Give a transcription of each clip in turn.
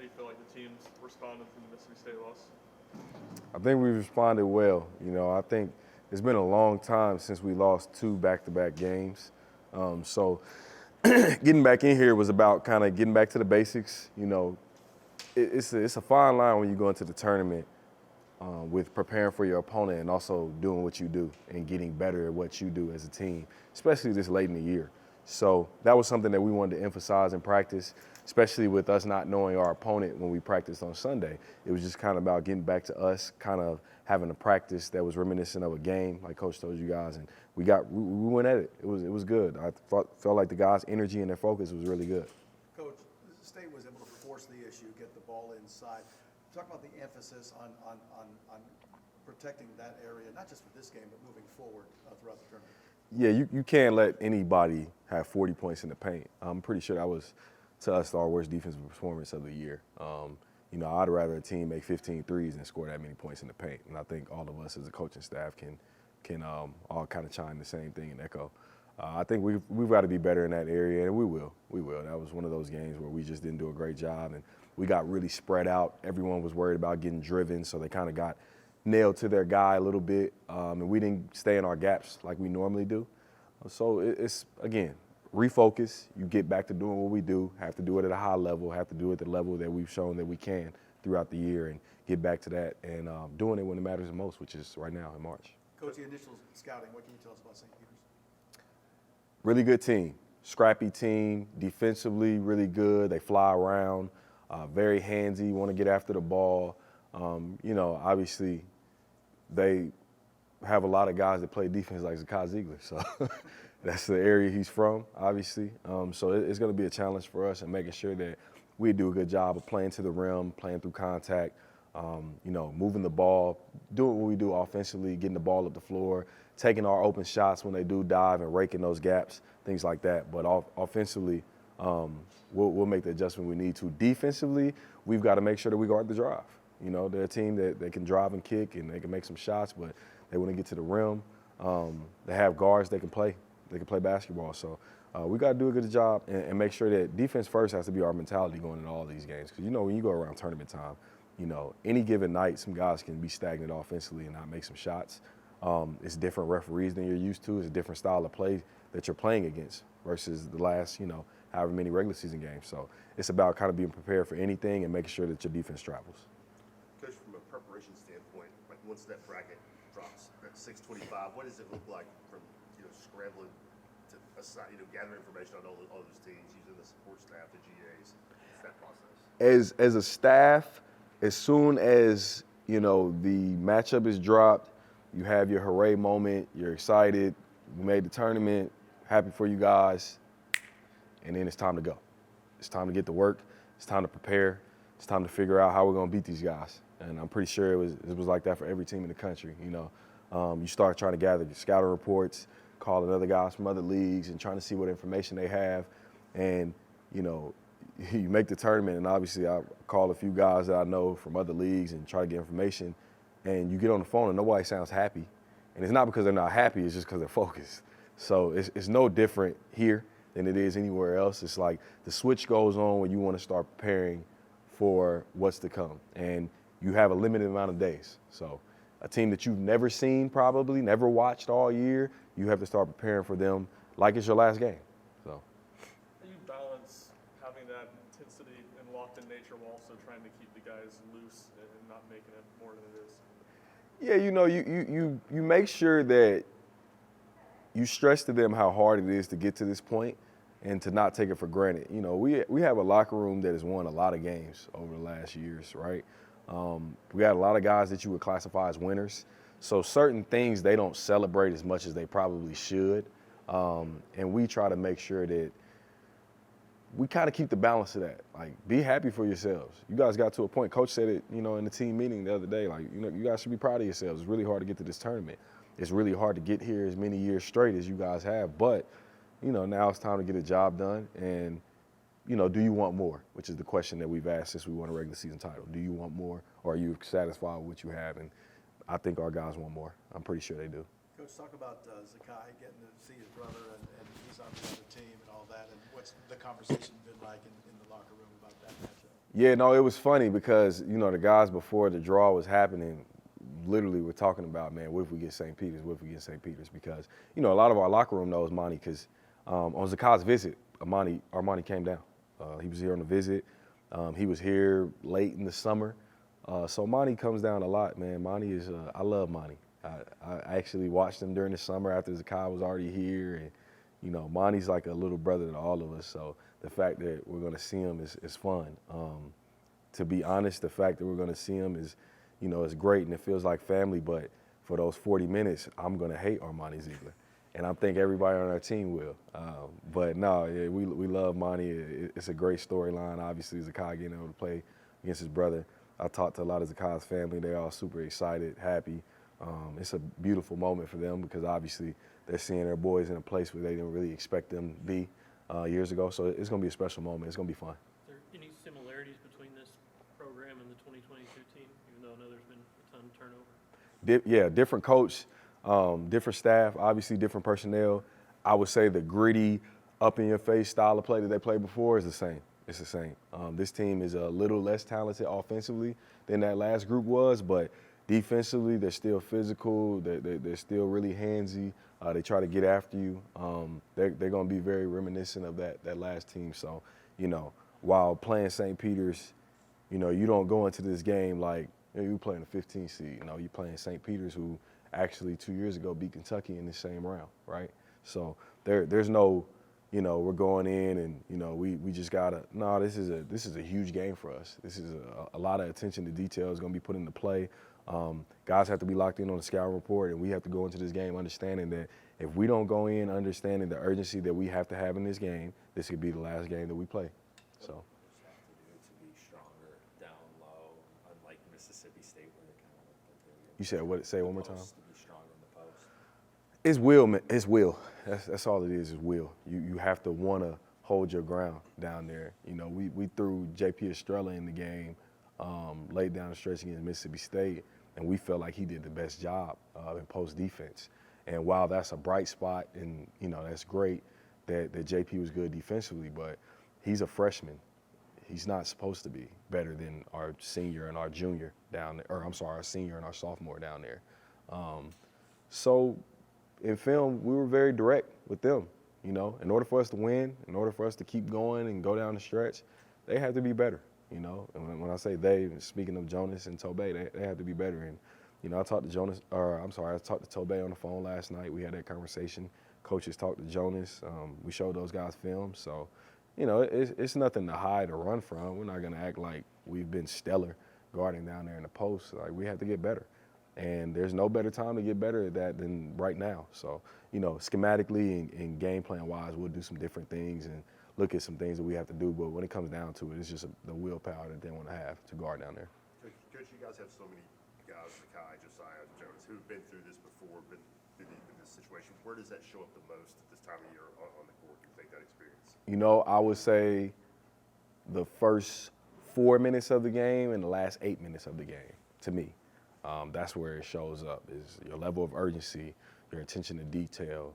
you feel like the team's responded to the Mississippi State loss? I think we responded well. I think it's been a long time since we lost 2 back-to-back games. So getting back in here was about kind of getting back to the basics. It's a fine line when you go into the tournament with preparing for your opponent and also doing what you do and getting better at what you do as a team, especially this late in the year. So that was something that we wanted to emphasize in practice, especially with us not knowing our opponent when we practiced on Sunday. It was just kind of about getting back to us, kind of having a practice that was reminiscent of a game, like Coach told you guys, and we went at it. It was good. I felt like the guys' energy and their focus was really good. Coach, State was able to force the issue, get the ball inside. Talk about the emphasis on protecting that area, not just for this game, but moving forward throughout the tournament. Yeah, you can't let anybody have 40 points in the paint. I'm pretty sure that was, to us, our worst defensive performance of the year. I'd rather a team make 15 threes than score that many points in the paint. And I think all of us as a coaching staff can all kind of chime the same thing and echo. I think we've got to be better in that area, and we will. We will. That was one of those games where we just didn't do a great job, and we got really spread out. Everyone was worried about getting driven, so they kind of got nailed to their guy a little bit, and we didn't stay in our gaps like we normally do. So it's, again, refocus. You get back to doing what we do, have to do it at a high level, have to do it at the level that we've shown that we can throughout the year, and get back to that and doing it when it matters the most, which is right now in March. Coach, the initial scouting, what can you tell us about St. Peter's? Really good team, scrappy team, defensively really good. They fly around, very handsy, want to get after the ball. Obviously they have a lot of guys that play defense like Zakai Ziegler, so that's the area he's from, obviously. So it's going to be a challenge for us and making sure that we do a good job of playing to the rim, playing through contact, moving the ball, doing what we do offensively, getting the ball up the floor, taking our open shots when they do dive and raking those gaps, things like that. But offensively, we'll make the adjustment we need to. Defensively, we've got to make sure that we guard the drive. They're a team that they can drive and kick and they can make some shots, but they want to get to the rim. They have guards they can play. They can play basketball. So we got to do a good job and make sure that defense first has to be our mentality going into all these games. Because, when you go around tournament time, any given night, some guys can be stagnant offensively and not make some shots. It's different referees than you're used to. It's a different style of play that you're playing against versus the last, however many regular season games. So it's about kind of being prepared for anything and making sure that your defense travels. Coach, from a preparation standpoint, like once that bracket drops at 625, what does it look like from scrambling to assign, gather information on all those teams, using the support staff, the GAs? What's that process? As a staff, as soon as the matchup is dropped, you have your hooray moment. You're excited. We made the tournament. Happy for you guys. And then it's time to go. It's time to get to work. It's time to prepare. It's time to figure out how we're going to beat these guys. And I'm pretty sure it was like that for every team in the country. You start trying to gather scouting reports, calling other guys from other leagues and trying to see what information they have. And, you make the tournament, and obviously I call a few guys that I know from other leagues and try to get information. And you get on the phone and nobody sounds happy. And it's not because they're not happy, it's just because they're focused. So it's no different here than it is anywhere else. It's like the switch goes on when you want to start preparing for what's to come. And you have a limited amount of days. So a team that you've never seen probably, never watched all year, you have to start preparing for them like it's your last game. So. How do you balance having that intensity and locked in nature while also trying to keep the guys loose and not making it more than it is? Yeah, you make sure that you stress to them how hard it is to get to this point and to not take it for granted. We have a locker room that has won a lot of games over the last years, right? We got a lot of guys that you would classify as winners. So certain things they don't celebrate as much as they probably should. And we try to make sure that we kind of keep the balance of that. Like, be happy for yourselves. You guys got to a point. Coach said it, in the team meeting the other day. Like, you guys should be proud of yourselves. It's really hard to get to this tournament. It's really hard to get here as many years straight as you guys have. But, now it's time to get a job done. And, do you want more? Which is the question that we've asked since we won a regular season title. Do you want more, or are you satisfied with what you have? And I think our guys want more. I'm pretty sure they do. Coach, talk about Zakai getting to see his brother and he's on the other team and all that. And what's the conversation been like in the locker room about that matchup? Yeah, no, it was funny because, you know, the guys before the draw was happening literally were talking about, man, what if we get St. Peter's? What if we get St. Peter's? Because, you know, a lot of our locker room knows Monty because on Zakai's visit, Armani came down. He was here on a visit. He was here late in the summer. So Monty comes down a lot, man. Monty is, I love Monty. I actually watched him during the summer after Zakai was already here. And, you know, Monty's like a little brother to all of us. So the fact that we're going to see him is fun. To be honest, the fact that we're going to see him is, you know, it's great and it feels like family. But for those 40 minutes, I'm going to hate Armani Ziegler. And I think everybody on our team will. But no, yeah, we love Monty. It's a great storyline. Obviously, Zakai getting able to play against his brother. I talked to a lot of Zakai's family. They're all super excited, happy. It's a beautiful moment for them because obviously they're seeing their boys in a place where they didn't really expect them to be years ago. So it's going to be a special moment. It's going to be fun. Are there any similarities between this program and the 2022 team, even though I know there's been a ton of turnover? Yeah, different coach, different staff, obviously different personnel. I would say the gritty, up-in-your-face style of play that they played before is the same. It's the same. This team is a little less talented offensively than that last group was, but defensively they're still physical. They're still really handsy. They try to get after you. They're going to be very reminiscent of that last team. So, you know, while playing St. Peter's, you know, you don't go into this game like, you know, you're playing a 15 seed. You know, you're playing St. Peter's, who actually 2 years ago beat Kentucky in the same round, right? So there's no, you know, we're going in and, you know, we just gotta, no, this is a huge game for us. This is a lot of attention to detail is gonna be put into play. Guys have to be locked in on the scouting report, and we have to go into this game understanding that if we don't go in understanding the urgency that we have to have in this game, this could be the last game that we play. So. Have to do to be stronger down low, unlike Mississippi State where they kind of looked like they were You said what? Say it one more time. supposed to be stronger in the post. It's will, man. It's will. That's all it is will. You have to want to hold your ground down there. You know, we threw J.P. Estrella in the game, laid down the stretch against Mississippi State, and we felt like he did the best job in post defense. And while that's a bright spot, and you know that's great that J.P. was good defensively, but he's a freshman. He's not supposed to be better than our senior and our junior down there, or I'm sorry, our senior and our sophomore down there. So in film, we were very direct with them. You know, in order for us to win, in order for us to keep going and go down the stretch, they have to be better. You know, and when I say they, speaking of Jonas and Tobey, they have to be better. And you know, I talked to I talked to Tobey on the phone last night. We had that conversation. Coaches talked to Jonas. We showed those guys film. So, you know, it's nothing to hide or run from. We're not gonna act like we've been stellar guarding down there in the post. Like, we have to get better. And there's no better time to get better at that than right now. So, you know, schematically and game plan wise, we'll do some different things and look at some things that we have to do. But when it comes down to it, it's just the willpower that they want to have to guard down there. Coach, you guys have so many guys, Zakai, Josiah, Jonas, who've been through this before, been in this situation. Where does that show up the most at this time of year on the court? You think that experience? You know, I would say the first 4 minutes of the game and the last 8 minutes of the game, to me. That's where it shows up, is your level of urgency, your attention to detail,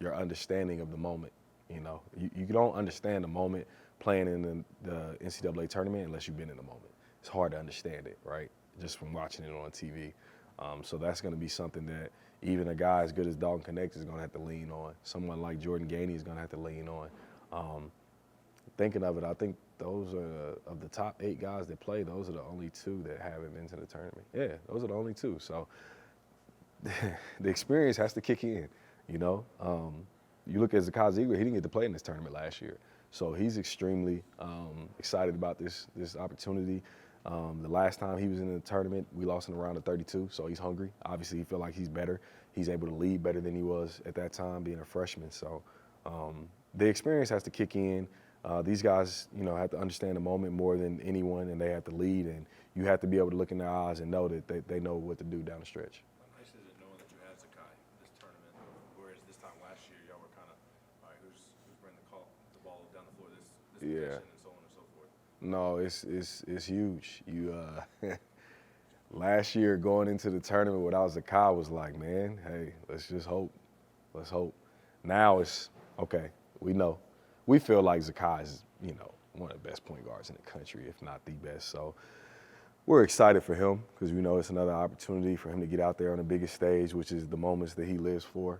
your understanding of the moment. You know, you don't understand the moment playing in the NCAA tournament unless you've been in the moment. It's hard to understand it, right, just from watching it on TV. So that's going to be something that even a guy as good as Dalton Connect is going to have to lean on. Someone like Jordan Gainey is going to have to lean on. Thinking of it, I think those are, of the top 8 guys that play, those are the only 2 that haven't been to the tournament. Yeah, those are the only 2. So the experience has to kick in, you know. You look at Zakai Ziegler, he didn't get to play in this tournament last year. So he's extremely excited about this opportunity. The last time he was in the tournament, we lost in the round of 32, so he's hungry. Obviously, he feels like he's better. He's able to lead better than he was at that time being a freshman. So the experience has to kick in. These guys, you know, have to understand the moment more than anyone, and they have to lead, and you have to be able to look in their eyes and know that they know what to do down the stretch. How nice is it knowing that you had Zakai this tournament, whereas this time last year y'all were kind of, all right, who's bringing the ball down the floor this possession and so on and so forth? No, it's huge. You last year going into the tournament without Zakai was like, man, hey, let's just hope. Let's hope. Now it's okay. We know. We feel like Zakai is, you know, one of the best point guards in the country, if not the best. So we're excited for him because we know it's another opportunity for him to get out there on the biggest stage, which is the moments that he lives for.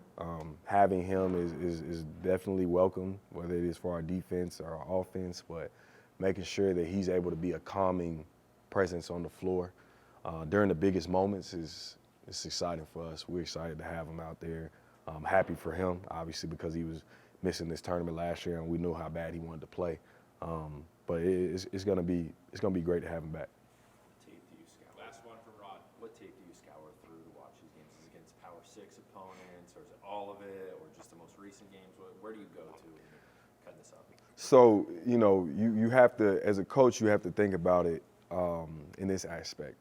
Having him is definitely welcome, whether it is for our defense or our offense, but making sure that he's able to be a calming presence on the floor during the biggest moments is exciting for us. We're excited to have him out there. I'm happy for him, obviously, because he was missing this tournament last year, and we knew how bad he wanted to play. But it's gonna be great to have him back. Tape do you scour? Last one for Rod. What tape do you scour through to watch these games? Is it against Power 6 opponents, or is it all of it, or just the most recent games? Where do you go to when you're cutting this up? So, you have to, as a coach, you have to think about it in this aspect.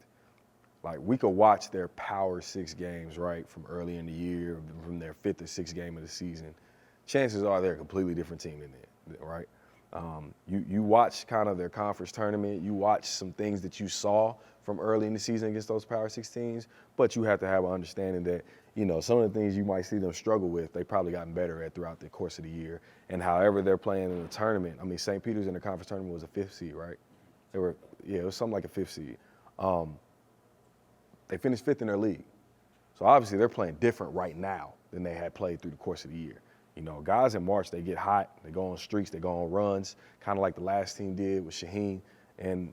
Like, we could watch their Power 6 games, right, from early in the year, from their 5th or 6th game of the season. Chances are they're a completely different team than that, right? You watch kind of their conference tournament, you watch some things that you saw from early in the season against those Power 6 teams, but you have to have an understanding that, some of the things you might see them struggle with, they've probably gotten better at throughout the course of the year. And however they're playing in the tournament, I mean, St. Peter's in the conference tournament was a 5th seed, right? It was something like a 5th seed. They finished 5th in their league. So obviously they're playing different right now than they had played through the course of the year. Guys in March, they get hot, they go on streaks, they go on runs, kind of like the last team did with Shaheen. And,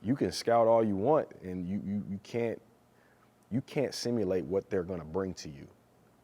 you can scout all you want, and you can't simulate what they're going to bring to you,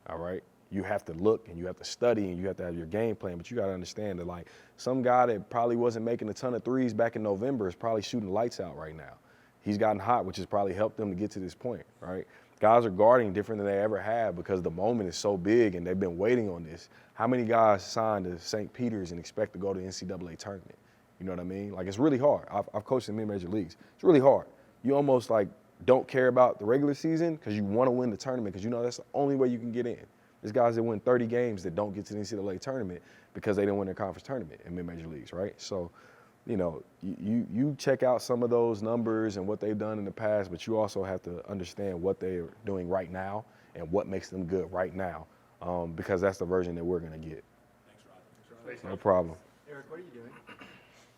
all right? You have to look, and you have to study, and you have to have your game plan, but you got to understand that, like, some guy that probably wasn't making a ton of threes back in November is probably shooting lights out right now. He's gotten hot, which has probably helped them to get to this point, right? Guys are guarding different than they ever have because the moment is so big and they've been waiting on this. How many guys signed to St. Peter's and expect to go to the NCAA tournament? You know what I mean? Like, it's really hard. I've coached in mid-major leagues. It's really hard. You almost, like, don't care about the regular season because you want to win the tournament because that's the only way you can get in. There's guys that win 30 games that don't get to the NCAA tournament because they didn't win their conference tournament in mid-major leagues, right? So, you check out some of those numbers and what they've done in the past, but you also have to understand what they're doing right now and what makes them good right now, because that's the version that we're going to get. Thanks, Rod. No problem. Eric, what are you doing?